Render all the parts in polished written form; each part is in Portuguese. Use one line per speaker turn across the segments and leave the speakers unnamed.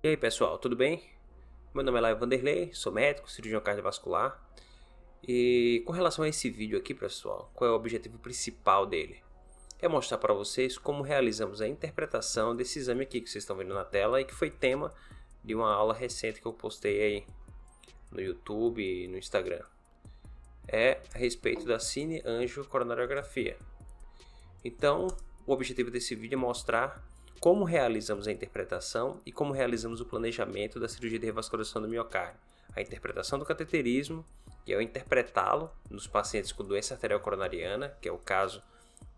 E aí pessoal, tudo bem? Meu nome é Laio Vanderlei, sou médico, cirurgião cardiovascular. E com relação a esse vídeo aqui pessoal, qual é o objetivo principal dele? É mostrar para vocês como realizamos a interpretação desse exame aqui que vocês estão vendo na tela e que foi tema de uma aula recente que eu postei aí no YouTube e no Instagram. É a respeito da cineangiocoronariografia. Então, o objetivo desse vídeo é mostrar como realizamos a interpretação e como realizamos o planejamento da cirurgia de revascularização do miocárdio. A interpretação do cateterismo, que é o interpretá-lo nos pacientes com doença arterial coronariana, que é o caso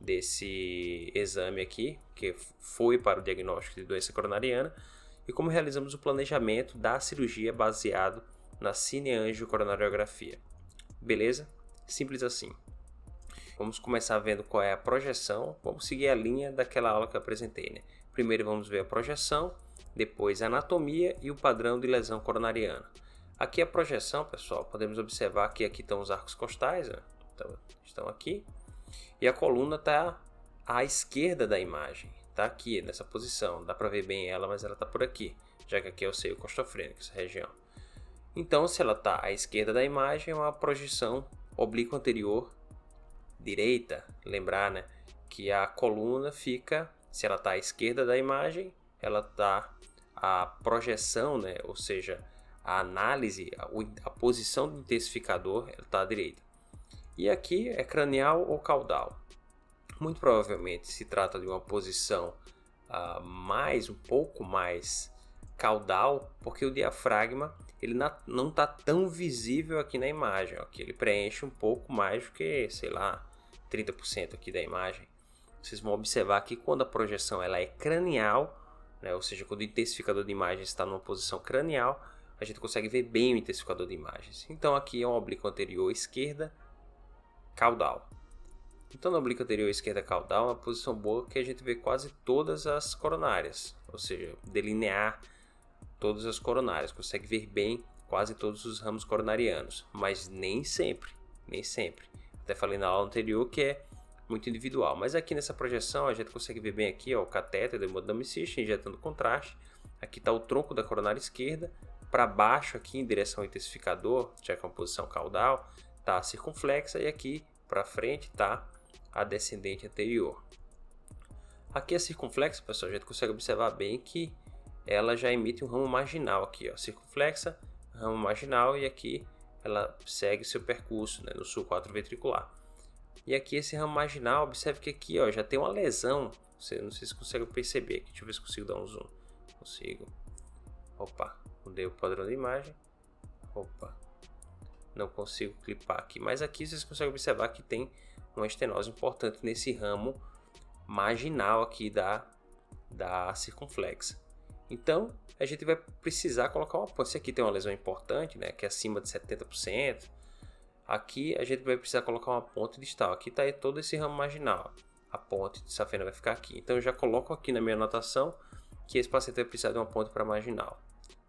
desse exame aqui, que foi para o diagnóstico de doença coronariana, e como realizamos o planejamento da cirurgia baseado na cineangiocoronariografia. Beleza? Simples assim. Vamos começar vendo qual é a projeção. Vamos seguir a linha daquela aula que eu apresentei, né? Primeiro vamos ver a projeção, depois a anatomia e o padrão de lesão coronariana. Aqui a projeção, pessoal, podemos observar que aqui estão os arcos costais, né? Então, estão aqui. E a coluna está à esquerda da imagem, está aqui nessa posição. Dá para ver bem ela, mas ela está por aqui, já que aqui é o seio costofrênico, essa região. Então, se ela está à esquerda da imagem, é uma projeção oblíqua anterior direita. Lembrar, né, que a coluna fica, se ela está à esquerda da imagem, ela está a projeção, né, ou seja, a análise, a posição do intensificador, ela está à direita. E aqui é cranial ou caudal. Muito provavelmente se trata de uma posição um pouco mais caudal, porque o diafragma ele não está tão visível aqui na imagem, ó, que ele preenche um pouco mais do que, sei lá, 30% aqui da imagem. Vocês vão observar que quando a projeção ela é cranial, né, ou seja, quando o intensificador de imagens está numa posição cranial, a gente consegue ver bem o intensificador de imagens. Então aqui é um oblíquo anterior esquerda caudal. Então, na oblíqua anterior esquerda caudal é uma posição boa que a gente vê quase todas as coronárias, ou seja, delinear todas as coronárias, consegue ver bem quase todos os ramos coronarianos, mas nem sempre, nem sempre. Até falei na aula anterior que é muito individual, mas aqui nessa projeção a gente consegue ver bem aqui ó, o catéter do hemodinamicista injetando contraste. Aqui está o tronco da coronária esquerda, para baixo aqui em direção ao intensificador, já que é uma posição caudal, está a circunflexa e aqui para frente está a descendente anterior. Aqui a circunflexa, pessoal, a gente consegue observar bem que ela já emite um ramo marginal aqui, ó, circunflexa, ramo marginal, e aqui ela segue seu percurso, né, no sulco atrioventricular. E aqui esse ramo marginal, observe que aqui ó, já tem uma lesão, não sei se você consegue perceber aqui, deixa eu ver se consigo dar um zoom, consigo, opa, mudei o padrão de imagem, opa, não consigo clipar aqui, mas aqui vocês conseguem observar que tem uma estenose importante nesse ramo marginal aqui da circunflexa. Então, a gente vai precisar colocar uma ponte. Se aqui tem uma lesão importante, né, que é acima de 70%, aqui a gente vai precisar colocar uma ponte distal. Aqui está todo esse ramo marginal. A ponte de safena vai ficar aqui. Então, eu já coloco aqui na minha anotação que esse paciente vai precisar de uma ponte para marginal.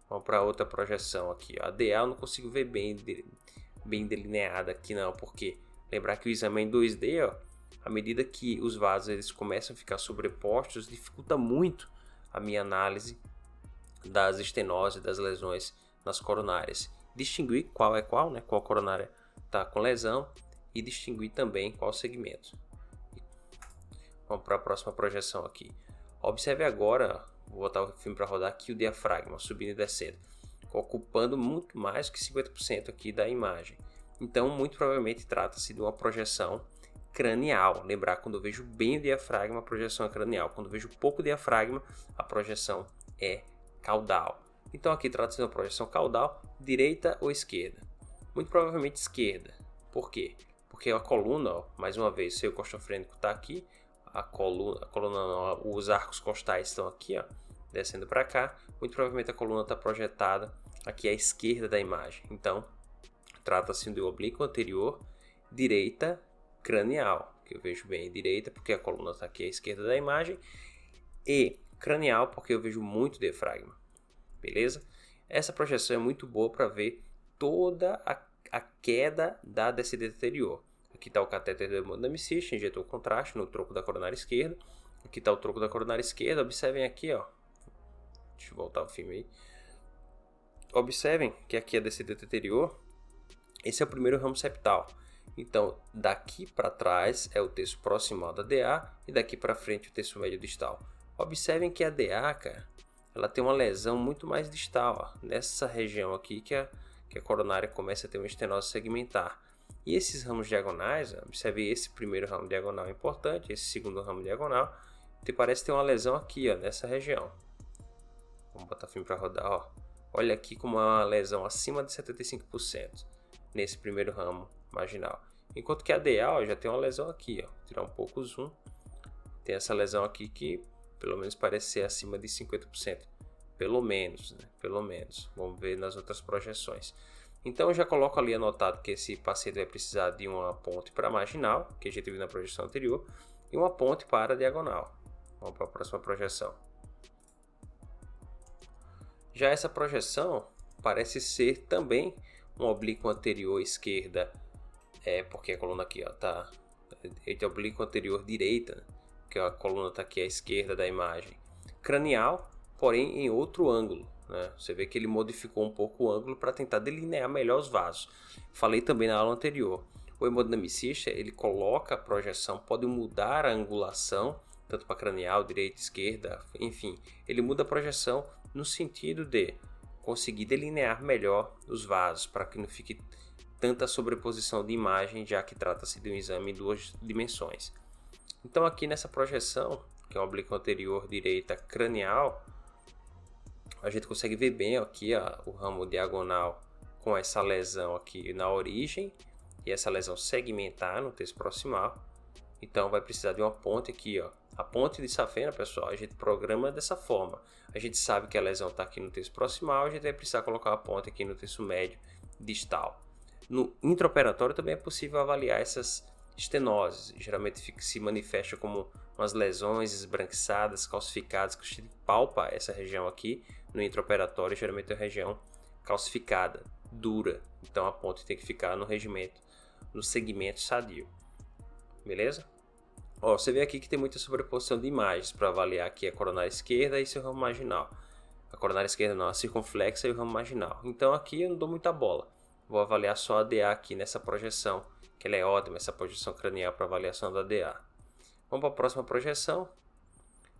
Vamos para outra projeção aqui. A DA eu não consigo ver bem delineada aqui não, porque lembrar que o exame é em 2D, ó, à medida que os vasos eles começam a ficar sobrepostos, dificulta muito a minha análise das estenoses, das lesões nas coronárias. Distinguir qual é qual, né? Qual coronária está com lesão e distinguir também qual segmento. Vamos para a próxima projeção aqui. Observe agora, vou botar o filme para rodar aqui, o diafragma subindo e descendo, ocupando muito mais que 50% aqui da imagem. Então, muito provavelmente trata-se de uma projeção cranial. Lembrar, quando eu vejo bem o diafragma, a projeção é cranial. Quando eu vejo pouco diafragma, a projeção é caudal. Então, aqui trata-se de uma projeção caudal, direita ou esquerda? Muito provavelmente esquerda. Por quê? Porque a coluna, ó, mais uma vez, o seio costofrênico está aqui, a coluna não, os arcos costais estão aqui, ó, descendo para cá. Muito provavelmente a coluna está projetada aqui à esquerda da imagem. Então, trata-se do oblíquo anterior, direita cranial, que eu vejo bem direita porque a coluna está aqui à esquerda da imagem, e cranial porque eu vejo muito diafragma. Beleza? Essa projeção é muito boa para ver toda a queda da descendente anterior. Aqui está o catéter do hemodinamicista, injetou contraste no tronco da coronária esquerda. Aqui está o tronco da coronária esquerda. Observem aqui, ó. Deixa eu voltar o filme aí. Observem que aqui a descendente anterior, esse é o primeiro ramo septal. Então, daqui para trás é o terço proximal da DA e daqui para frente o terço médio distal. Observem que a DA, cara, ela tem uma lesão muito mais distal, ó, nessa região aqui que a coronária começa a ter uma estenose segmentar. E esses ramos diagonais, ó, observe esse primeiro ramo diagonal é importante, esse segundo ramo diagonal, parece ter uma lesão aqui, ó, nessa região. Vamos botar o filme para rodar, ó. Olha aqui como é uma lesão acima de 75% nesse primeiro ramo marginal. Enquanto que a DA, ó, já tem uma lesão aqui, ó. Vou tirar um pouco o zoom. Tem essa lesão aqui que pelo menos parece ser acima de 50%. Pelo menos, né? Pelo menos. Vamos ver nas outras projeções. Então eu já coloco ali anotado que esse paciente vai precisar de uma ponte para a marginal, que a gente viu na projeção anterior, e uma ponte para a diagonal. Vamos para a próxima projeção. Já essa projeção parece ser também um oblíquo anterior esquerda, porque a coluna aqui está entre oblíquo anterior direita, né? Que a coluna está aqui à esquerda da imagem. Cranial, porém em outro ângulo, né? Você vê que ele modificou um pouco o ângulo para tentar delinear melhor os vasos. Falei também na aula anterior, o hemodinamicista ele coloca a projeção, pode mudar a angulação, tanto para cranial, direita, esquerda, enfim, ele muda a projeção no sentido de conseguir delinear melhor os vasos, para que não fique tanta sobreposição de imagem, já que trata-se de um exame em duas dimensões. Então aqui nessa projeção, que é o oblíquo anterior direita cranial, a gente consegue ver bem aqui o ramo diagonal com essa lesão aqui na origem e essa lesão segmentar no terço proximal. Então vai precisar de uma ponte aqui, ó. A ponte de safena, pessoal, a gente programa dessa forma. A gente sabe que a lesão está aqui no terço proximal, a gente vai precisar colocar a ponte aqui no terço médio distal. No intraoperatório também é possível avaliar essas estenoses. Geralmente se manifesta como umas lesões esbranquiçadas, calcificadas, que a gente palpa essa região aqui. No intraoperatório, geralmente é a região calcificada, dura. Então a ponte tem que ficar no segmento sadio. Beleza? Ó, você vê aqui que tem muita sobreposição de imagens para avaliar aqui a coronária esquerda e seu ramo marginal. A coronária esquerda não, a circunflexa e o ramo marginal. Então aqui eu não dou muita bola. Vou avaliar só a DA aqui nessa projeção, que ela é ótima, essa projeção cranial para avaliação da DA. Vamos para a próxima projeção.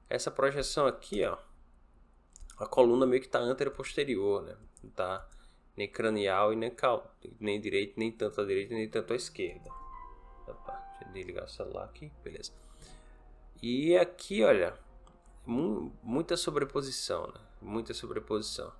Essa projeção aqui, ó, a coluna meio que está anteroposterior, né? Não está nem cranial e nem direito, nem tanto à direita, nem tanto à esquerda. Opa, deixa eu desligar o celular aqui, beleza. E aqui, olha, muita sobreposição, né? Muita sobreposição.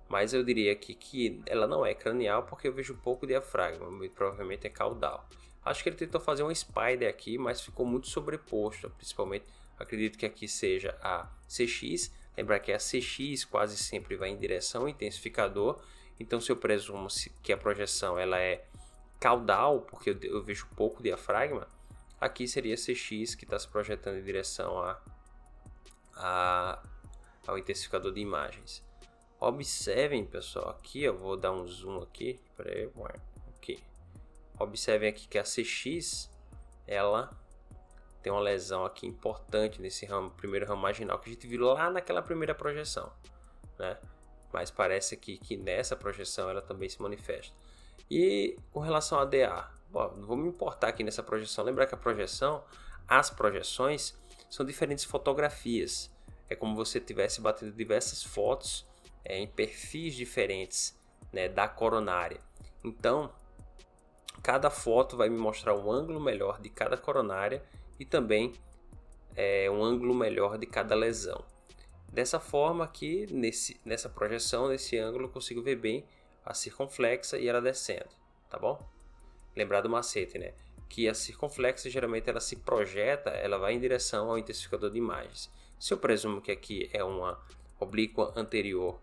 Mas eu diria aqui que ela não é cranial porque eu vejo pouco diafragma, muito provavelmente é caudal. Acho que ele tentou fazer uma spider aqui, mas ficou muito sobreposto, principalmente acredito que aqui seja a CX. Lembrar que a CX quase sempre vai em direção ao intensificador, então se eu presumo que a projeção ela é caudal, porque eu vejo pouco diafragma, aqui seria CX que está se projetando em direção ao intensificador de imagens. Observem, pessoal, aqui eu vou dar um zoom aqui, aqui. Observem aqui que a CX ela tem uma lesão aqui importante nesse primeiro ramo marginal que a gente viu lá naquela primeira projeção, né? Mas parece aqui que nessa projeção ela também se manifesta. E com relação a DA, não vou me importar aqui nessa projeção. Lembrar que as projeções são diferentes fotografias. É como se você tivesse batendo diversas fotos em perfis diferentes, né, da coronária. Então, cada foto vai me mostrar um ângulo melhor de cada coronária e também um ângulo melhor de cada lesão. Dessa forma aqui, nessa projeção, nesse ângulo, eu consigo ver bem a circunflexa e ela descendo, tá bom? Lembrar do macete, né? Que a circunflexa geralmente ela se projeta, ela vai em direção ao intensificador de imagens. Se eu presumo que aqui é uma oblíqua anterior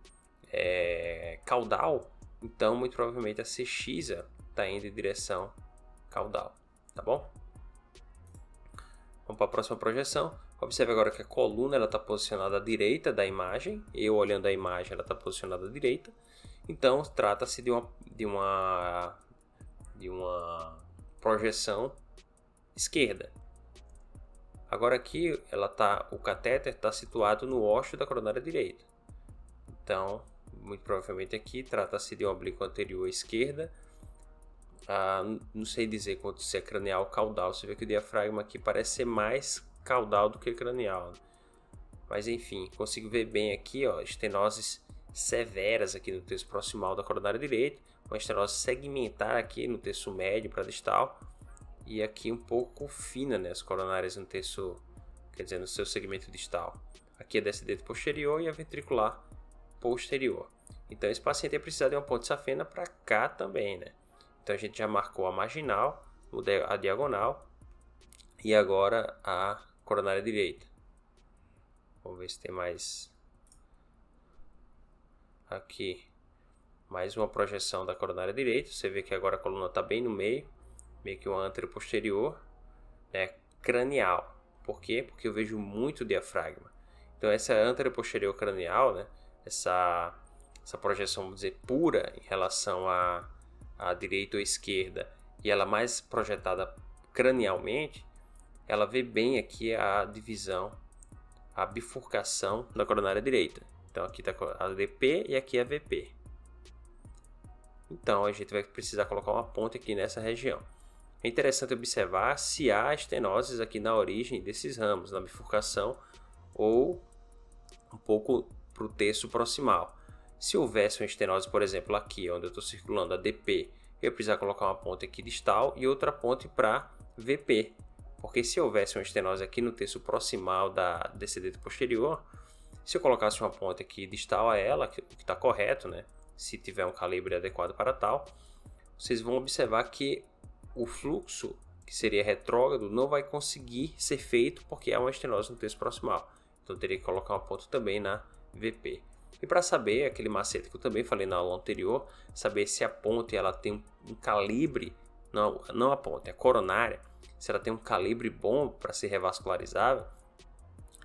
caudal, então muito provavelmente a CX está indo em direção caudal, tá bom? Vamos para a próxima projeção. Observe agora que a coluna está posicionada à direita da imagem. Eu olhando a imagem, ela está posicionada à direita. Então, trata-se de uma projeção esquerda. Agora aqui, o catéter está situado no ósseo da coronária direita. Então, muito provavelmente aqui trata-se de um oblíquo anterior à esquerda. Não sei dizer quanto se é cranial ou caudal. Você vê que o diafragma aqui parece ser mais caudal do que cranial, né? Mas enfim, consigo ver bem aqui, ó, estenoses severas aqui no terço proximal da coronária direita, uma estenose segmentar aqui no terço médio para distal e aqui um pouco fina, né, as coronárias no terço, quer dizer, no seu segmento distal. Aqui é descendente posterior e a ventricular posterior. Então esse paciente ia precisar de uma ponte safena para cá também, né? Então a gente já marcou a marginal, a diagonal e agora a coronária direita. Vamos ver se tem mais aqui, mais uma projeção da coronária direita. Você vê que agora a coluna está bem no meio, meio que uma anteroposterior, né, cranial. Por quê? Porque eu vejo muito diafragma. Então essa anteroposterior cranial, né, essa projeção, vamos dizer, pura em relação à direita ou esquerda, e ela mais projetada cranialmente, ela vê bem aqui a divisão, a bifurcação da coronária direita. Então aqui está a DP e aqui a VP. Então a gente vai precisar colocar uma ponte aqui nessa região. É interessante observar se há estenoses aqui na origem desses ramos, na bifurcação ou um pouco para o terço proximal. Se houvesse uma estenose, por exemplo, aqui onde eu estou circulando a DP, eu ia precisar colocar uma ponte aqui distal e outra ponte para VP. Porque se houvesse uma estenose aqui no terço proximal da descendente posterior, se eu colocasse uma ponte aqui distal a ela, o que está correto, né? Se tiver um calibre adequado para tal, vocês vão observar que o fluxo, que seria retrógrado, não vai conseguir ser feito porque há uma estenose no terço proximal. Então eu teria que colocar uma ponte também na VP. E para saber, aquele macete que eu também falei na aula anterior, saber se a ponte ela tem um calibre, não a ponte, a coronária, se ela tem um calibre bom para ser revascularizável,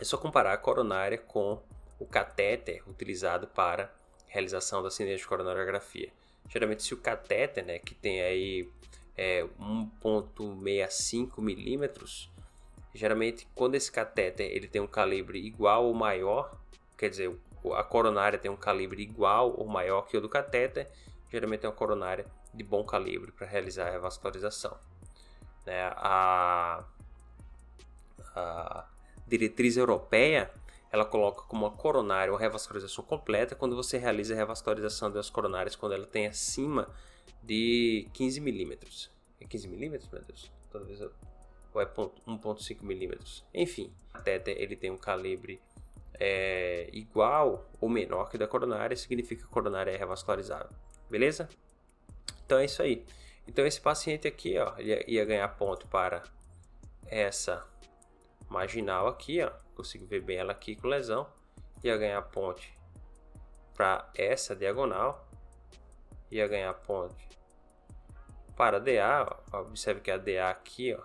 é só comparar a coronária com o catéter utilizado para realização da cinesia coronariografia. Geralmente, se o catéter, né, que tem aí 1,65 milímetros, geralmente quando esse catéter ele tem um calibre igual ou maior, quer dizer, a coronária tem um calibre igual ou maior que o do catéter, geralmente é uma coronária de bom calibre para realizar a revascularização. Né? A diretriz europeia ela coloca como uma coronária uma revascularização completa quando você realiza a revascularização das coronárias quando ela tem acima de 15 milímetros. É 15 milímetros, meu Deus? Talvez ou é 1,5 milímetros. Enfim, o catéter ele tem um calibre igual ou menor que o da coronária, significa que a coronária é revascularizável. Beleza? Então é isso aí. Então esse paciente aqui, ó, ia ganhar ponto para essa marginal aqui, ó, consigo ver bem ela aqui com lesão, ia ganhar ponte para essa diagonal, ia ganhar ponte para a DA, ó, observe que a DA aqui, ó,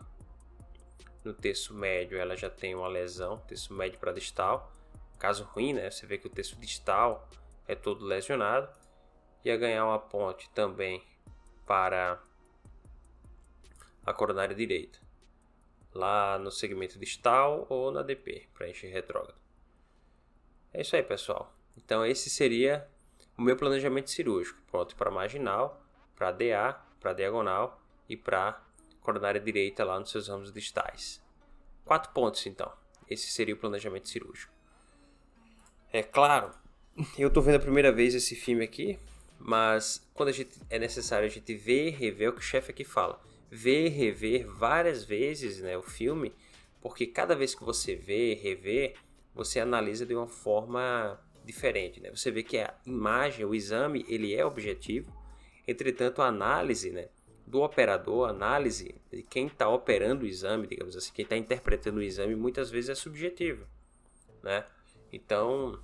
no terço médio ela já tem uma lesão, terço médio para distal, caso ruim, né, você vê que o terço distal é todo lesionado, ia ganhar uma ponte também para a coronária direita, lá no segmento distal ou na DP, para encher retrógrado. É isso aí, pessoal. Então esse seria o meu planejamento cirúrgico, pronto para marginal, para DA, para diagonal e para coronária direita lá nos seus ramos distais. 4 pontos, então. Esse seria o planejamento cirúrgico. É claro, eu estou vendo a primeira vez esse filme aqui, mas quando é necessário a gente ver e rever o que o chefe aqui fala. Ver e rever várias vezes, né, o filme, porque cada vez que você vê e rever, você analisa de uma forma diferente, né? Você vê que a imagem, o exame, ele é objetivo, entretanto a análise, né, do operador, a análise de quem está operando o exame, digamos assim, quem está interpretando o exame, muitas vezes é subjetiva, né? Então,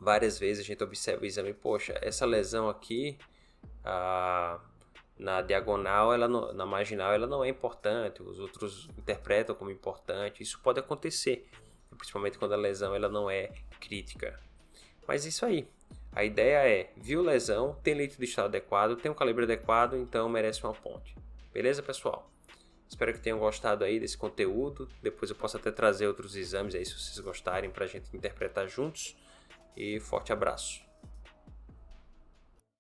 várias vezes a gente observa o exame, poxa, essa lesão aqui, na diagonal, na marginal, ela não é importante, os outros interpretam como importante, isso pode acontecer, principalmente quando a lesão ela não é crítica. Mas isso aí, a ideia é, viu lesão, tem leito distal adequado, tem um calibre adequado, então merece uma ponte. Beleza, pessoal? Espero que tenham gostado aí desse conteúdo, depois eu posso até trazer outros exames aí se vocês gostarem para a gente interpretar juntos, e forte abraço.